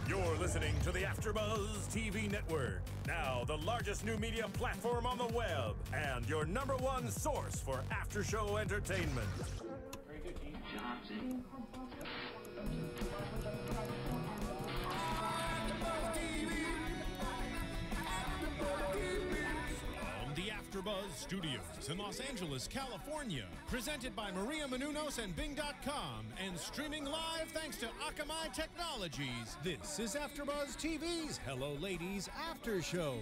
You're listening to the AFTERBUZZ TV Network, now the largest new media platform on the web, and your #1 source for after-show entertainment. Very good, Keith. Johnson. The AFTERBUZZ Studios in Los Angeles, California. Presented by Maria Menounos and Bing.com and streaming live thanks to Akamai Technologies. This is AFTERBUZZ TV's Hello Ladies After Show.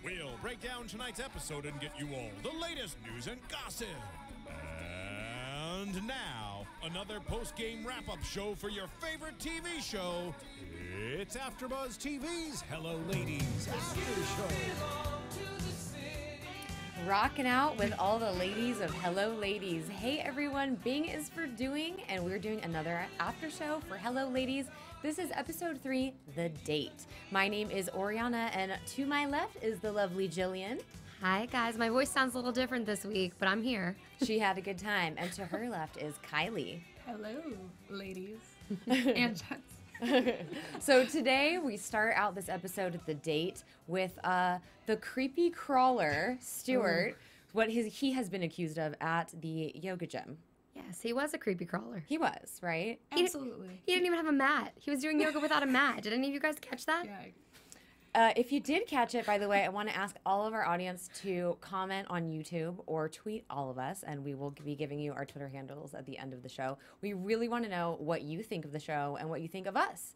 We'll break down tonight's episode and get you all the latest news and gossip. And now, another post-game wrap-up show for your favorite TV show. It's AFTERBUZZ TV's Hello Ladies After Show. Rocking out with all the ladies of Hello Ladies. Hey everyone, Bing is for doing, and we're doing another after show for Hello Ladies. This is episode 3, The Date. My name is Oriana, and to my left is the lovely Jillian. Hi guys, my voice sounds a little different this week, but I'm here. She had a good time. And to her left is Kylie. Hello, ladies and gents. So today we start out this episode of The Date with the creepy crawler, Stuart, what he has been accused of at the yoga gym. Yes, he was a creepy crawler. He was, right? Absolutely. He didn't even have a mat. He was doing yoga without a mat. Did any of you guys catch that? Yeah. If you did catch it, by the way, I want to ask all of our audience to comment on YouTube or tweet all of us, and we will be giving you our Twitter handles at the end of the show. We really want to know what you think of the show and what you think of us.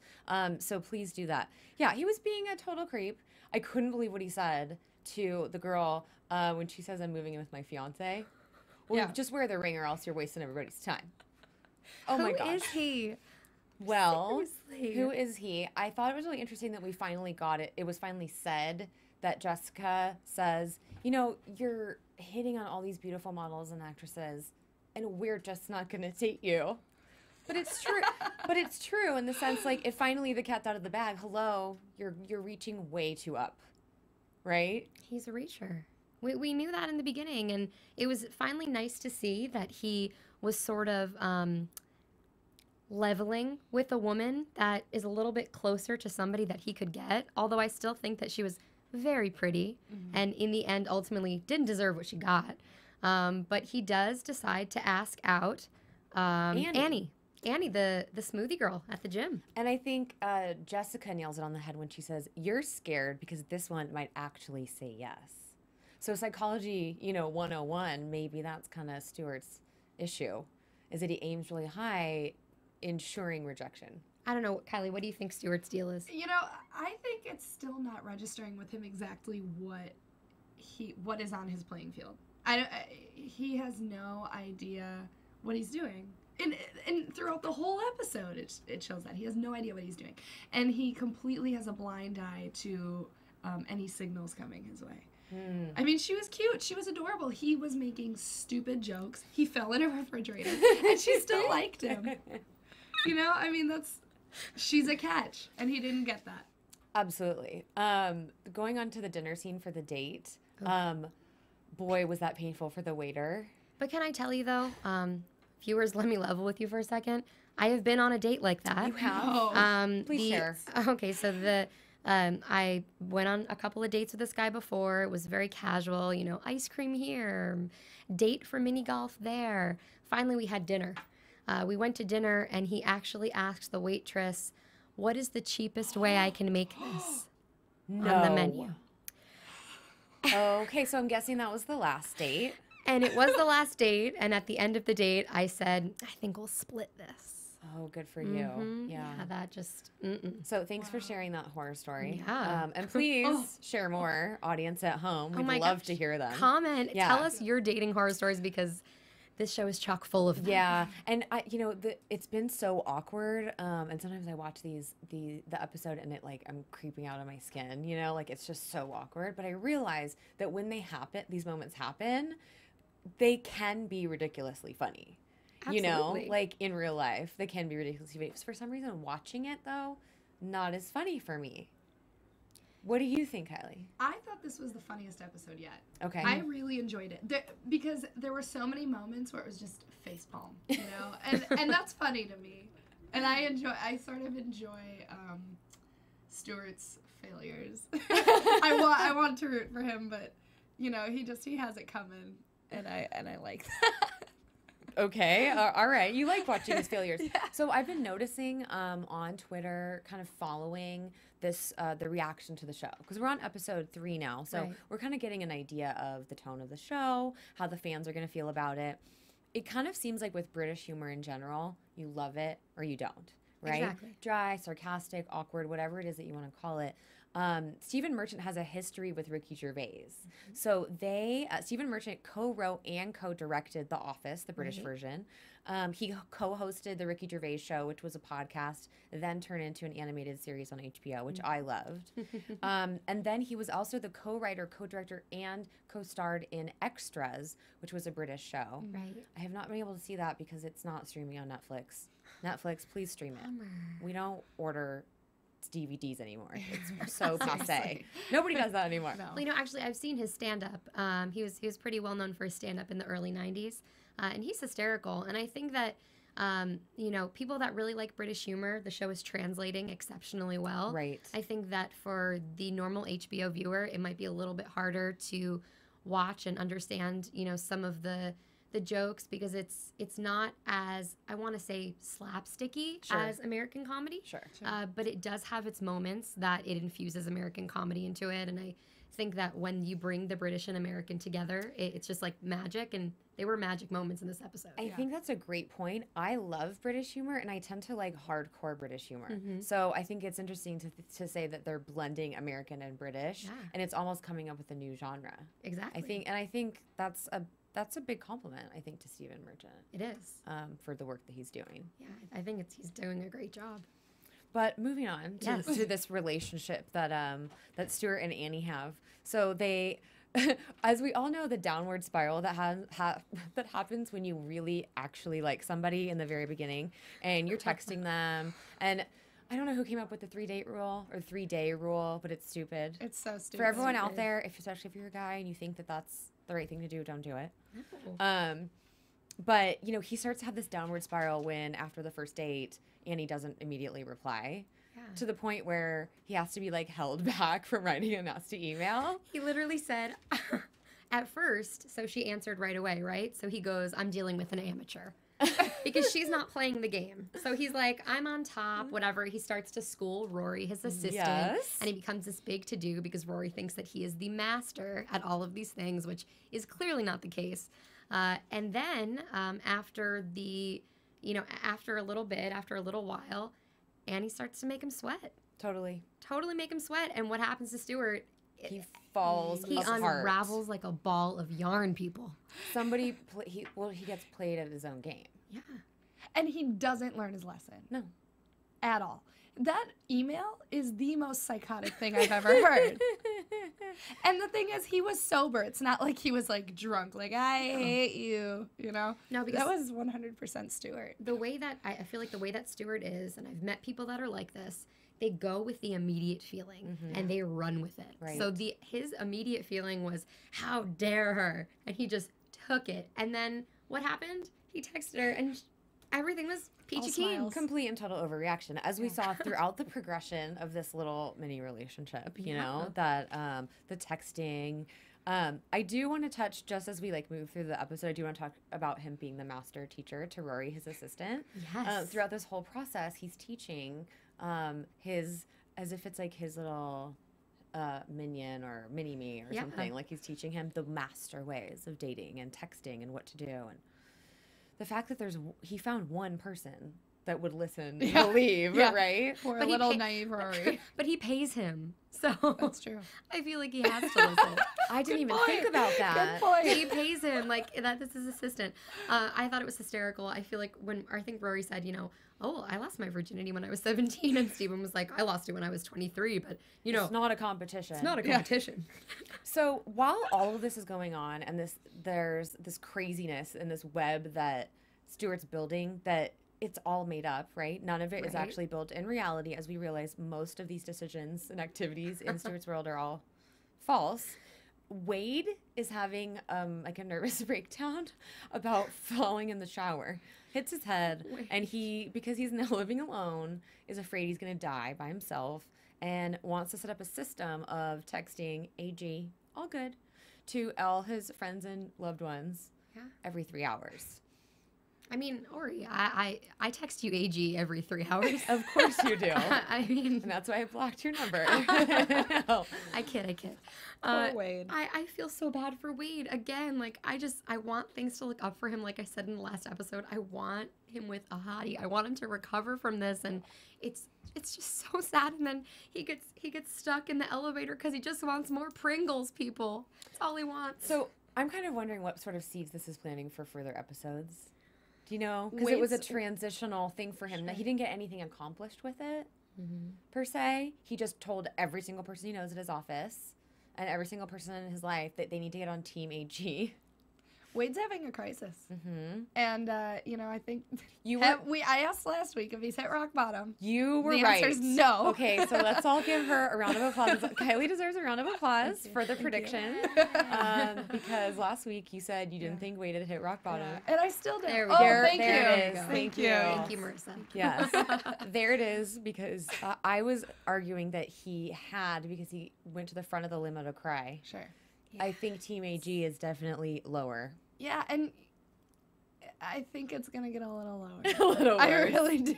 So please do that. Yeah, he was being a total creep. I couldn't believe what he said to the girl when she says, "I'm moving in with my fiance." Well, Yeah. just wear the ring or else you're wasting everybody's time. Oh my gosh. Who is he? Well, Seriously. who is he? I thought it was really interesting that we finally got it. It was finally said that Jessica says, you know, you're hitting on all these beautiful models and actresses, and we're just not going to date you. But it's true. But it's true in the sense, like, if finally the cat's out of the bag, hello, you're reaching way too up, right? He's a reacher. We knew that in the beginning, and it was finally nice to see that he was sort of leveling with a woman that is a little bit closer to somebody that he could get, although I still think that she was very pretty and in the end ultimately didn't deserve what she got. But he does decide to ask out Annie, the smoothie girl at the gym. And I think Jessica nails it on the head when she says, you're scared because this one might actually say yes. So psychology, 101, maybe that's kind of Stuart's issue, is that he aims really high, ensuring rejection. I don't know, Kylie, what do you think Stuart's deal is? I think it's still not registering with him exactly what is on his playing field. He has no idea what he's doing. And throughout the whole episode, it shows that. He has no idea what he's doing. And he completely has a blind eye to any signals coming his way. I mean, she was cute. She was adorable. He was making stupid jokes. He fell in a refrigerator, and she still liked him. She's a catch, and he didn't get that. Absolutely. Going on to the dinner scene for the date, boy, was that painful for the waiter. But can I tell you, though, viewers, let me level with you for a second. I have been on a date like that. You have? Please share. Okay, so I went on a couple of dates with this guy before. It was very casual, ice cream here, date for mini golf there. Finally, we had dinner. We went to dinner, and he actually asked the waitress, what is the cheapest way I can make this on the menu? Okay, so I'm guessing that was the last date. And it was the last date, and at the end of the date, I said, I think we'll split this. Oh, good for you. Yeah, that just, So thanks for sharing that horror story. Yeah. And please share more, audience at home. We'd love to hear them. Comment. Yeah. Tell us your dating horror stories, because this show is chock full of them. Yeah, and it's been so awkward. And sometimes I watch the episode and I'm creeping out of my skin. It's just so awkward. But I realize that when these moments happen, they can be ridiculously funny. Absolutely. In real life, they can be ridiculously funny. For some reason, watching it though, not as funny for me. What do you think, Kylie? I thought this was the funniest episode yet. Okay. I really enjoyed it because there were so many moments where it was just facepalm, and that's funny to me. And I sort of enjoy Stuart's failures. I want to root for him, but you know, he has it coming, and I like that. Okay, all right. You like watching his failures. Yeah. So I've been noticing on Twitter, kind of following this the reaction to the show, because we're on episode 3 now. So we're kind of getting an idea of the tone of the show, how the fans are going to feel about it. It kind of seems like with British humor in general, you love it or you don't, right? Exactly. Dry, sarcastic, awkward, whatever it is that you want to call it. Stephen Merchant has a history with Ricky Gervais. So Stephen Merchant co-wrote and co-directed The Office, the British version. He co-hosted the Ricky Gervais Show, which was a podcast, then turned into an animated series on HBO, which I loved. And then he was also the co-writer, co-director, and co-starred in Extras, which was a British show. Right. I have not been able to see that because it's not streaming on Netflix. Netflix, please stream it. Bummer. We don't order DVDs anymore. It's so passe. Nobody does that anymore. No. Well, you know, actually, I've seen his stand-up. He was pretty well known for his stand-up in the early '90s, and he's hysterical. And I think that you know, people that really like British humor, the show is translating exceptionally well. Right. I think that for the normal HBO viewer, it might be a little bit harder to watch and understand, you know, some of the jokes, because it's not as, I want to say, slapsticky as American comedy. Sure. But it does have its moments that it infuses American comedy into it, and I think that when you bring the British and American together, it's just like magic, and they were magic moments in this episode. I think that's a great point. I love British humor, and I tend to like hardcore British humor. So I think it's interesting to say that they're blending American and British, and it's almost coming up with a new genre. Exactly. I think that's a big compliment, I think, to Stephen Merchant. It is. For the work that he's doing. Yeah, I think he's doing a great job. But moving on to this relationship that Stuart and Annie have. So they, as we all know, the downward spiral that that happens when you really actually like somebody in the very beginning, and you're texting them, and I don't know who came up with the 3-date rule or 3-day rule, but it's stupid. It's so stupid. For everyone out there, especially if you're a guy and you think that that's the right thing to do, don't do it. No. But, you know, he starts to have this downward spiral when, after the first date, Annie doesn't immediately reply. Yeah. To the point where he has to be, like, held back from writing a nasty email. He literally said, at first, so she answered right away, right? So he goes, I'm dealing with an amateur. Because she's not playing the game. So he's like, I'm on top, whatever. He starts to school Rory, his assistant. Yes. And he becomes this big to-do because Rory thinks that he is the master at all of these things, which is clearly not the case. And then after a little while, Annie starts to make him sweat. Totally make him sweat. And what happens to Stuart? He falls apart. He unravels like a ball of yarn, people. He gets played at his own game. Yeah. And he doesn't learn his lesson. No. At all. That email is the most psychotic thing I've ever heard. And the thing is, he was sober. It's not like he was, like, drunk. Like, I hate you, you know? No, because that was 100% Stuart. The way that, I feel like the way that Stuart is, and I've met people that are like this, they go with the immediate feeling, and they run with it. Right. So his immediate feeling was, how dare her? And he just took it. And then what happened? He texted her, and everything was peachy keen. Complete and total overreaction, as we saw throughout the progression of this little mini relationship. You know, that the texting. I do want to touch, just as we like move through the episode, I do want to talk about him being the master teacher to Rory, his assistant. Yes. Throughout this whole process, he's teaching as if it's like his little minion or mini-me or something. Like, he's teaching him the master ways of dating and texting and what to do. And the fact that he found one person that would listen and believe, right? Poor little naive Rory. But he pays him. So that's true. I feel like he has to listen. I didn't even think about that. Good point. He pays him, like, that's his assistant. I thought it was hysterical. I feel like I think Rory said, you know, oh, I lost my virginity when I was 17. And Stephen was like, I lost it when I was 23. But, you know. It's not a competition. It's not a competition. So while all of this is going on, and there's this craziness and this web that Stuart's building, that it's all made up, right? None of it is actually built in reality, as we realize most of these decisions and activities in Stuart's world are all false. Wade is having like a nervous breakdown about falling in the shower, hits his head, and because he's now living alone, is afraid he's going to die by himself, and wants to set up a system of texting AG, all good, to all his friends and loved ones every 3 hours. I mean, Ori, I text you AG every 3 hours. Of course you do. I mean, And that's why I blocked your number. No. I kid. Poor Wade. I feel so bad for Wade. Again, like, I want things to look up for him. Like I said in the last episode, I want him with a hottie. I want him to recover from this, and it's just so sad. And then he gets stuck in the elevator because he just wants more Pringles, people. That's all he wants. So I'm kind of wondering what sort of seeds this is planning for further episodes. Do you know? Because it was a transitional thing for him. He didn't get anything accomplished with it, per se. He just told every single person he knows at his office and every single person in his life that they need to get on Team AG. Wade's having a crisis. Mm-hmm. And, I think I asked last week if he's hit rock bottom. You were the right. The answer's no. Okay, so let's all give her a round of applause. Kylie deserves a round of applause for the prediction. Because last week you said you didn't think Wade had hit rock bottom. Yeah. And I still do. There we Oh, go. thank you. There it is. Thank you. Thank you, Marissa. Yes. There it is, because I was arguing that he had, because he went to the front of the limo to cry. Sure. I think Team AG is definitely lower. Yeah, and I think it's going to get a little lower. A little I worse. really do.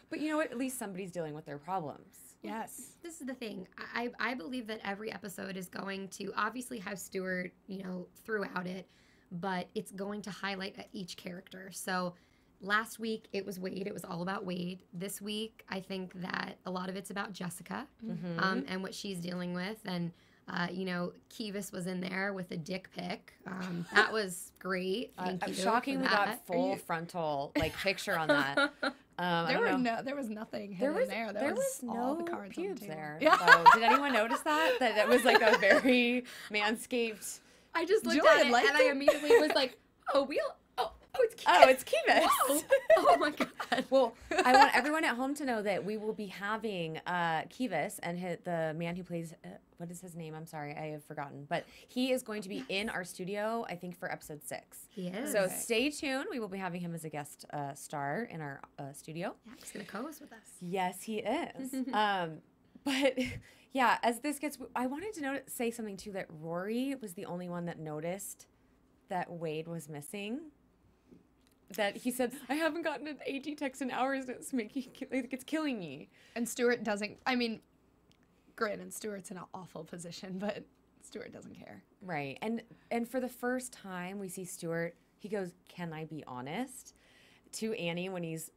But you know what? At least somebody's dealing with their problems. Yes. This is the thing. I believe that every episode is going to obviously have Stuart, throughout it, but it's going to highlight each character. So last week it was Wade. It was all about Wade. This week I think that a lot of it's about Jessica and what she's dealing with. And Kivas was in there with a dick pic. That was great. Thank you. Shockingly for got that. full frontal picture on that. There was nothing hidden there. There was all no the cards pubes on the table. there. Yeah. So, did anyone notice that? That was like a very manscaped. I just looked Jillian at it liked and I it. immediately was like, oh, it's Kivas. Oh, it's Kivas. Whoa. Oh my God. Well, I want everyone at home to know that we will be having Kivas and the man who plays, what is his name? I'm sorry, I have forgotten. But he is going to be in our studio, I think, for episode 6. He is. So stay tuned. We will be having him as a guest star in our studio. Yeah, he's going to co-host with us. Yes, he is. But yeah, as this gets, I wanted to say something too, that Rory was the only one that noticed that Wade was missing. That he said, I haven't gotten an AG text in hours, and it's killing me. And Stuart doesn't, granted, Stuart's in an awful position, but Stuart doesn't care. Right. And for the first time we see Stuart, he goes, can I be honest? To Annie when he's,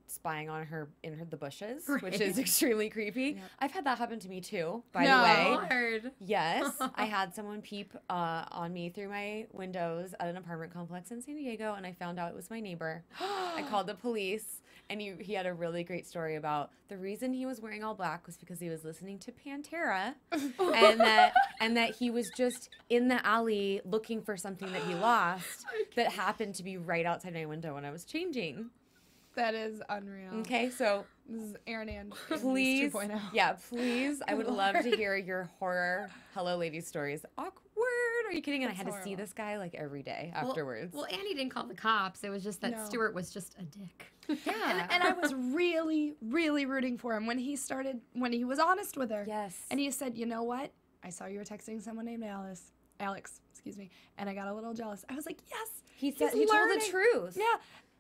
spying on her in the bushes, which is extremely creepy. Yep. I've had that happen to me too, by the way. Lord. Yes. I had someone peep on me through my windows at an apartment complex in San Diego, and I found out it was my neighbor. I called the police, and he had a really great story about the reason he was wearing all black was because he was listening to Pantera, and that he was just in the alley looking for something that he lost that happened to be right outside my window when I was changing. That is unreal. Okay, so this is Aaron and please, 2.0. yeah, please. I would love to hear your horror Hello Ladies stories. Awkward. Are you kidding? And I had to see this guy like every day afterwards. Well, Annie didn't call the cops. It was just that Stuart was just a dick. Yeah. And I was really, really rooting for him when he was honest with her. Yes. And he said, you know what? I saw you were texting someone named Alex, excuse me, and I got a little jealous. I was like, yes. He told the truth. Yeah.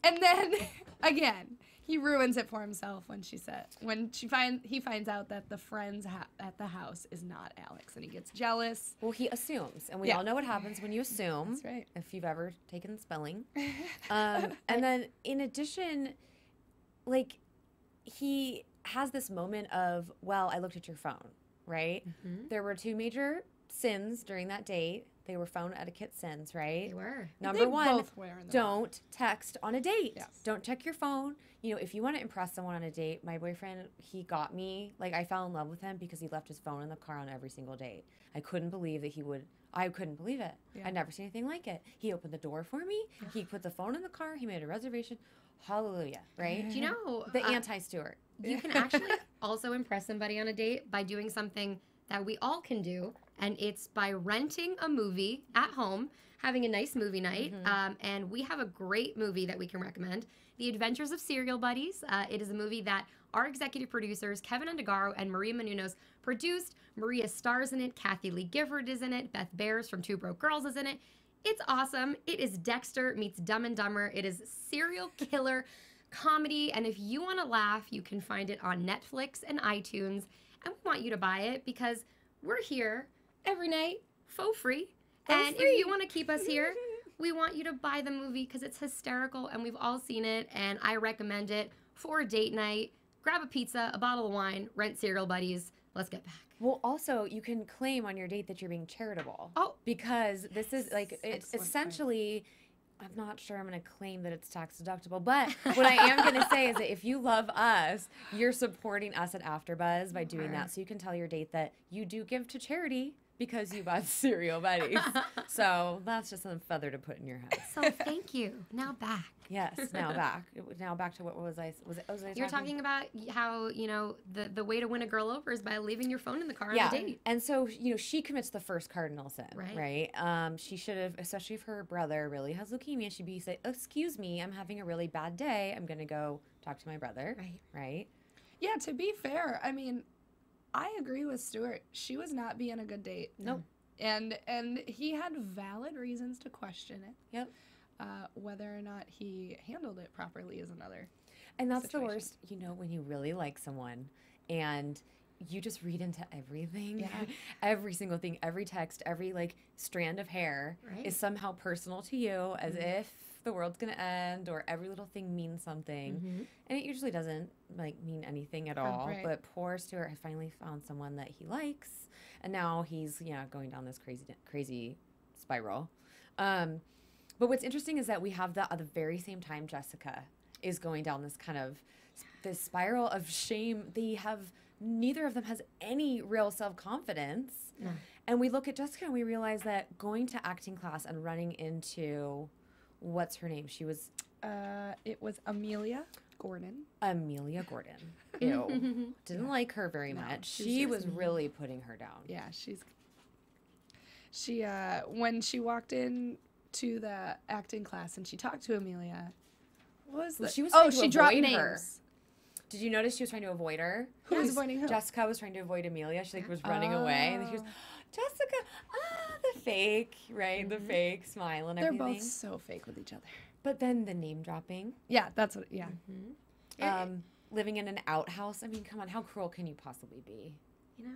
And then again, he ruins it for himself when he finds out that the friends at the house is not Alex, and he gets jealous. Well, he assumes, and we all know what happens when you assume. That's right. If you've ever taken spelling. And then in addition, he has this moment of, I looked at your phone, right? Mm-hmm. There were 2 major sins during that date. They were phone etiquette sins, right? They were. Number 1, don't text on a date. Yes. Don't check your phone. If you want to impress someone on a date, my boyfriend, he got me, I fell in love with him because he left his phone in the car on every single date. I couldn't believe that I couldn't believe it. Yeah. I'd never seen anything like it. He opened the door for me. He put the phone in the car. He made a reservation. Hallelujah, right? Do you know? The anti-Stuart. You can actually also impress somebody on a date by doing something that we all can do, and it's by renting a movie at home having a nice movie night. And we have a great movie that we can recommend, The Adventures of Serial Buddies. It is a movie that our executive producers, Kevin Undergaro and Maria Menounos, produced. Maria stars in it. Kathy Lee Gifford is in it. Beth Bears from Two Broke Girls is in it. It's awesome. It is Dexter meets Dumb and Dumber. It is serial killer comedy. And if you want to laugh, you can find it on Netflix and iTunes. And we want you to buy it because we're here every night for free. And if you want to keep us here, we want you to buy the movie because it's hysterical and we've all seen it. And I recommend it for a date night. Grab a pizza, a bottle of wine, rent Serial Buddies. Let's get back. Well, also, you can claim on your date that you're being charitable. Oh. Because this is, like, it's essentially, I'm not sure I'm going to claim that it's tax deductible, but what I am going to say is that if you love us, you're supporting us at AfterBuzz by doing that. So you can tell your date that you do give to charity because you bought Serial Buddies. So that's just a feather to put in your head. So thank you. Now back. Yes, now back. Now back to what was I? Was I You're talking about how, you know, the way to win a girl over is by leaving your phone in the car on a date. And so, you know, she commits the first cardinal sin, right? She should have, especially if her brother really has leukemia, she'd be say, excuse me, I'm having a really bad day. I'm going to go talk to my brother. Right? Yeah, to be fair, I mean, I agree with Stuart. She was not being a good date. Nope. And he had valid reasons to question it. Yep. Whether or not he handled it properly is another. And that's situation. the worst, you know, when you really like someone and you just read into everything. Yeah. Every single thing, every text, every like strand of hair is somehow personal to you, as if the world's gonna end, or every little thing means something. And it usually doesn't like mean anything at all. But poor Stuart has finally found someone that he likes, and now he's going down this crazy spiral. But what's interesting is that we have at the very same time Jessica is going down this kind of this spiral of shame. Neither of them has any real self-confidence. And we look at Jessica and we realize that going to acting class and running into, what's her name? She was... it was Amelia Gordon. Amelia Gordon. Ew. Didn't like her very much. She was really putting her down. Yeah, she when she walked in to the acting class and she talked to Amelia, she was trying to she dropped avoid names. her. Did you notice she was trying to avoid her? Who was avoiding who? Jessica was trying to avoid Amelia. She was running away, and then she was, Jessica, the fake, right? The fake smile and everything. They're both so fake with each other. But then the name dropping. Yeah, that's what. Yeah. Living in an outhouse. I mean, come on, how cruel can you possibly be? You know,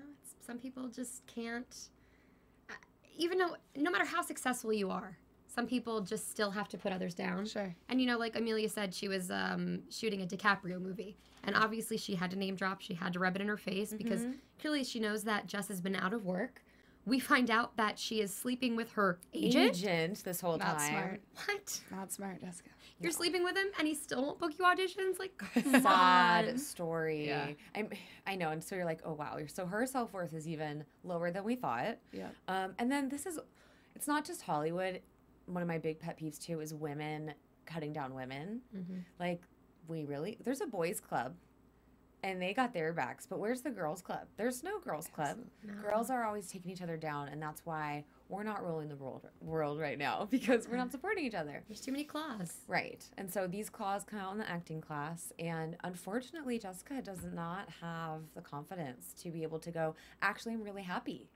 some people just can't. Even though, no matter how successful you are, some people just still have to put others down. Sure. And, you know, like Amelia said, she was shooting a DiCaprio movie. And obviously she had to name drop. She had to rub it in her face because clearly she knows that Jess has been out of work. We find out that she is sleeping with her agent this whole time. Not smart. What? Not smart, Jessica. You're sleeping with him and he still won't book you auditions? Like, sad story. Yeah. I know. And so you're like, oh, wow. So her self-worth is even lower than we thought. Yeah. And then it's not just Hollywood. One of my big pet peeves too is women cutting down women. Like, there's a boys club and they got their backs, but where's the girls club? There's no girls club. No. Girls are always taking each other down, and that's why we're not ruling the world right now, because we're not supporting each other. There's too many claws. Right. And so these claws come out in the acting class, and unfortunately Jessica does not have the confidence to be able to go, actually, I'm really happy.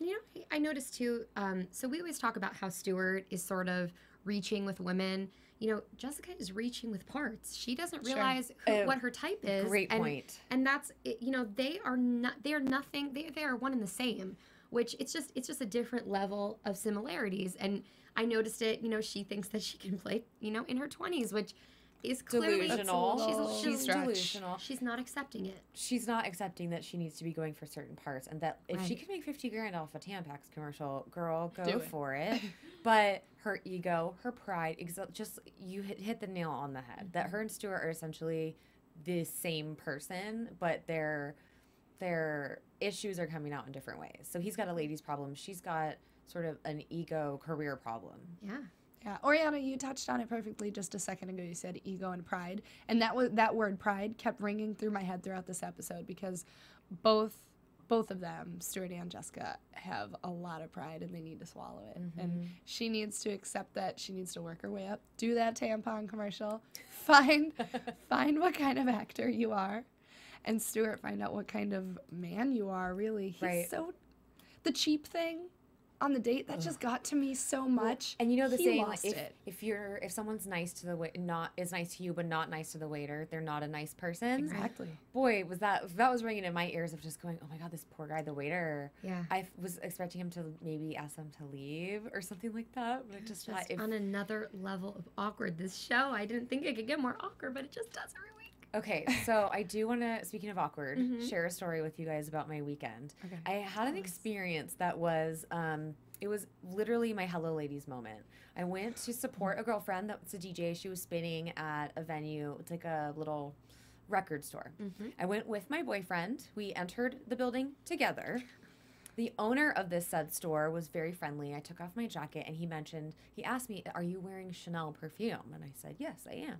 And you know, I noticed too, so we always talk about how Stuart is sort of reaching with women. You know, Jessica is reaching with parts. She doesn't realize what her type is. Great point. And that's, you know, they are nothing, they are one and the same, which it's just a different level of similarities. And I noticed it, you know, she thinks that she can play, you know, in her 20s, which is clearly delusional. She's delusional. She's not accepting it. She's not accepting that she needs to be going for certain parts, and that if she can make $50 grand off a Tampax commercial, girl, go for it. But her ego, her pride, just you hit the nail on the head. That her and Stuart are essentially the same person, but their issues are coming out in different ways. So he's got a ladies problem. She's got sort of an ego career problem. Yeah. Yeah, Oriana, you touched on it perfectly just a second ago. You said ego and pride, and that word pride kept ringing through my head throughout this episode because both both of them, Stuart and Jessica, have a lot of pride and they need to swallow it. And she needs to accept that. She needs to work her way up. Do that tampon commercial. Find what kind of actor you are. And Stuart, find out what kind of man you are, really. He's so... The cheap thing on the date, that just got to me so much. And you know the he saying, lost like, it. if someone's nice to the is nice to you but not nice to the waiter, they're not a nice person. Exactly. Boy, that was ringing in my ears of just going, oh my God, this poor guy, the waiter. Yeah. I was expecting him to maybe ask them to leave or something like that, but it just on another level of awkward. This show, I didn't think it could get more awkward, but it just does every week. Okay, so I do want to, speaking of awkward, share a story with you guys about my weekend. Okay. I had an experience that was, it was literally my Hello Ladies moment. I went to support a girlfriend that was a DJ. She was spinning at a venue. It's like a little record store. I went with my boyfriend. We entered the building together. The owner of this said store was very friendly. I took off my jacket and he asked me, are you wearing Chanel perfume? And I said, yes, I am.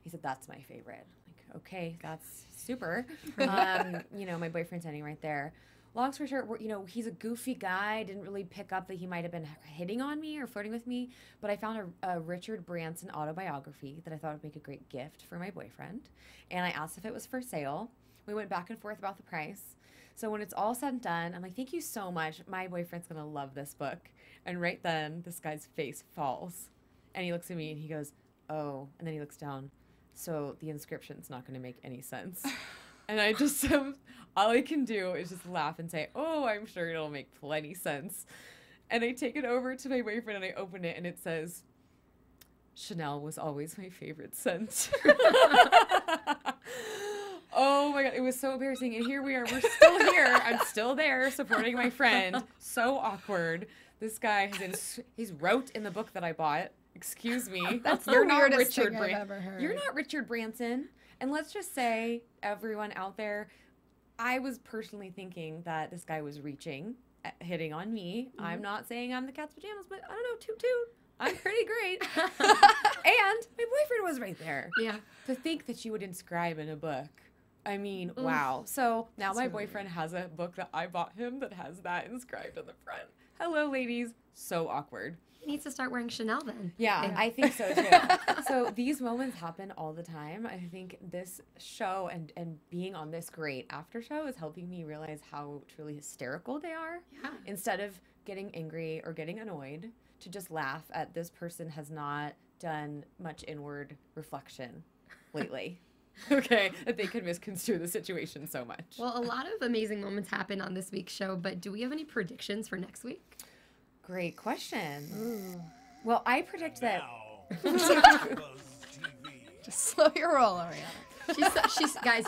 He said, that's my favorite. Like, okay, that's super. You know, my boyfriend's standing right there. Long story short, you know, he's a goofy guy. Didn't really pick up that he might have been hitting on me or flirting with me. But I found a Richard Branson autobiography that I thought would make a great gift for my boyfriend. And I asked if it was for sale. We went back and forth about the price. So when it's all said and done, I'm like, thank you so much. My boyfriend's going to love this book. And right then, this guy's face falls. And he looks at me and he goes, oh. And then he looks down. So the inscription's not going to make any sense. And I just, all I can do is just laugh and say, oh, I'm sure it'll make plenty sense. And I take it over to my boyfriend and I open it and it says, Chanel was always my favorite scent. Oh my God, it was so embarrassing. And here we are, we're still here. I'm still there supporting my friend. So awkward. This guy he's wrote in the book that I bought. Excuse me. That's the You're not weirdest Richard thing I've ever heard. You're not Richard Branson. And let's just say, everyone out there, I was personally thinking that this guy was reaching, hitting on me. I'm not saying I'm the cat's pajamas, but I don't know, toot toot. I'm pretty great. And my boyfriend was right there. Yeah. To think that you would inscribe in a book. I mean, wow. So now my boyfriend has a book that I bought him that has that inscribed on the front. Hello, ladies. So awkward. He needs to start wearing Chanel then. Yeah, I think so too. So these moments happen all the time. I think this show and being on this great after show is helping me realize how truly hysterical they are. Yeah. Instead of getting angry or getting annoyed, to just laugh at this person has not done much inward reflection lately. Okay, that they could misconstrue the situation so much. Well, a lot of amazing moments happen on this week's show, but do we have any predictions for next week? Great question. Ooh. Well, I predict that. Just slow your roll, Oriana.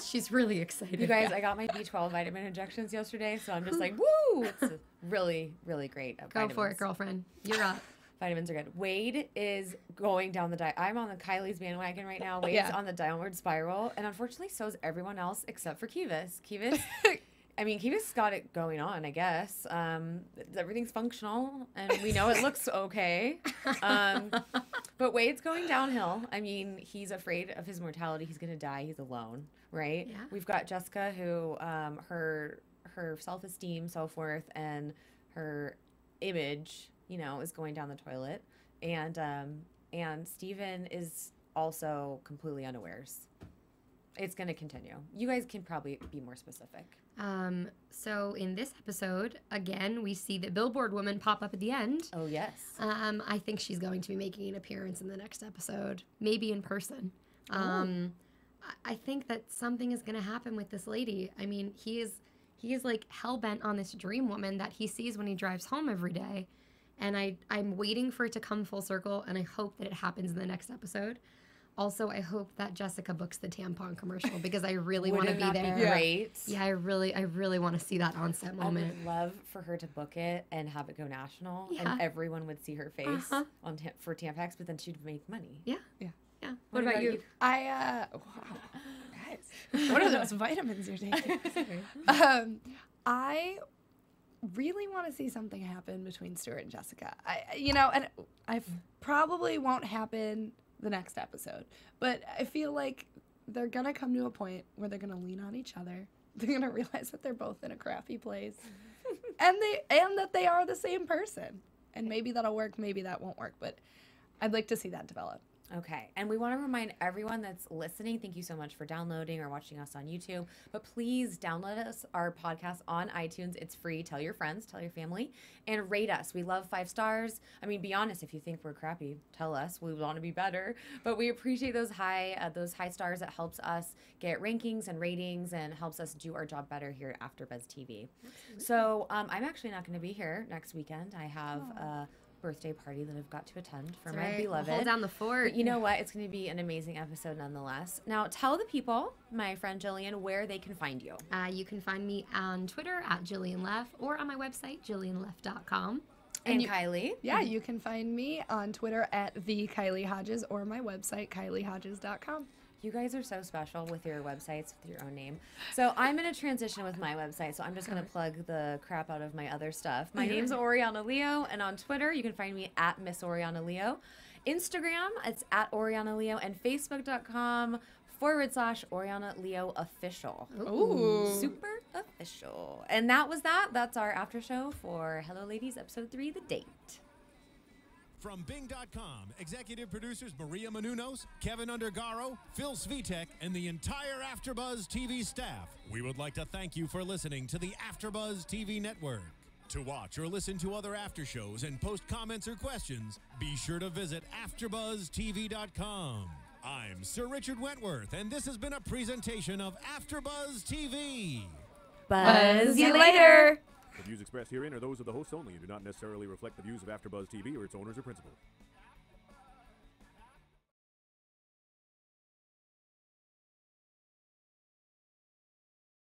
She's really excited. You guys, I got my B12 vitamin injections yesterday, so I'm just like, woo! It's really, really great. Go vitamins. for it, girlfriend. You're up. Vitamins are good. Wade is going down the diet. I'm on the Kylie's bandwagon right now. Wade's on the downward spiral, and unfortunately, so is everyone else except for Kivas. Kivas got it going on, I guess. Everything's functional, and we know it looks okay. But Wade's going downhill. I mean, he's afraid of his mortality. He's going to die. He's alone, right? Yeah. We've got Jessica, who her self-esteem, self-worth, and her image, is going down the toilet. And Steven is also completely unawares. It's going to continue. You guys can probably be more specific. So in this episode, again, we see the billboard woman pop up at the end. Oh, yes. I think she's going to be making an appearance in the next episode, maybe in person. I think that something is going to happen with this lady. I mean, he is like hell-bent on this dream woman that he sees when he drives home every day. And I'm waiting for it to come full circle, and I hope that it happens in the next episode. Also, I hope that Jessica books the tampon commercial because I really want to be there. Be great? Yeah, I really want to see that on-set moment. I would love for her to book it and have it go national, and everyone would see her face for Tampax, but then she'd make money. Yeah. What about you? Wow, guys, what are those vitamins you're taking? I really want to see something happen between Stuart and Jessica. I probably won't happen the next episode, but I feel like they're gonna come to a point where they're gonna lean on each other they're gonna realize that they're both in a crappy place, and that they are the same person. And maybe that'll work, maybe that won't work, but I'd like to see that develop. Okay, and we want to remind everyone that's listening, thank you so much for downloading or watching us on YouTube, but please download our podcast on iTunes. It's free. Tell your friends, tell your family, and rate us. We love 5 stars. I mean, be honest, if you think we're crappy, tell us. We want to be better, but we appreciate those high stars. It helps us get rankings and ratings and helps us do our job better here at AfterBuzz TV. So I'm actually not going to be here next weekend. I have birthday party that I've got to attend for my beloved. Hold down the fort. But you know what? It's going to be an amazing episode nonetheless. Now, tell the people, my friend Jillian, where they can find you. You can find me on Twitter at Jillian Leff or on my website, jillianleff.com. And Kylie. Yeah, you can find me on Twitter at the Kylie Hodges or my website, kyliehodges.com. You guys are so special with your websites, with your own name. So I'm going to transition with my website, so I'm just going to plug the crap out of my other stuff. My name's Oriana Leo, and on Twitter, you can find me at Miss Oriana Leo. Instagram, it's at Oriana Leo, and Facebook.com/Oriana Leo Official. Ooh. Super official. And that's our after show for Hello Ladies, Episode 3, The Date. From Bing.com, executive producers Maria Menounos, Kevin Undergaro, Phil Svitek, and the entire AfterBuzz TV staff, we would like to thank you for listening to the AfterBuzz TV network. To watch or listen to other after shows and post comments or questions, be sure to visit AfterBuzzTV.com. I'm Sir Richard Wentworth, and this has been a presentation of AfterBuzz TV. Buzz you later. The views expressed herein are those of the hosts only and do not necessarily reflect the views of AfterBuzz TV or its owners or principals.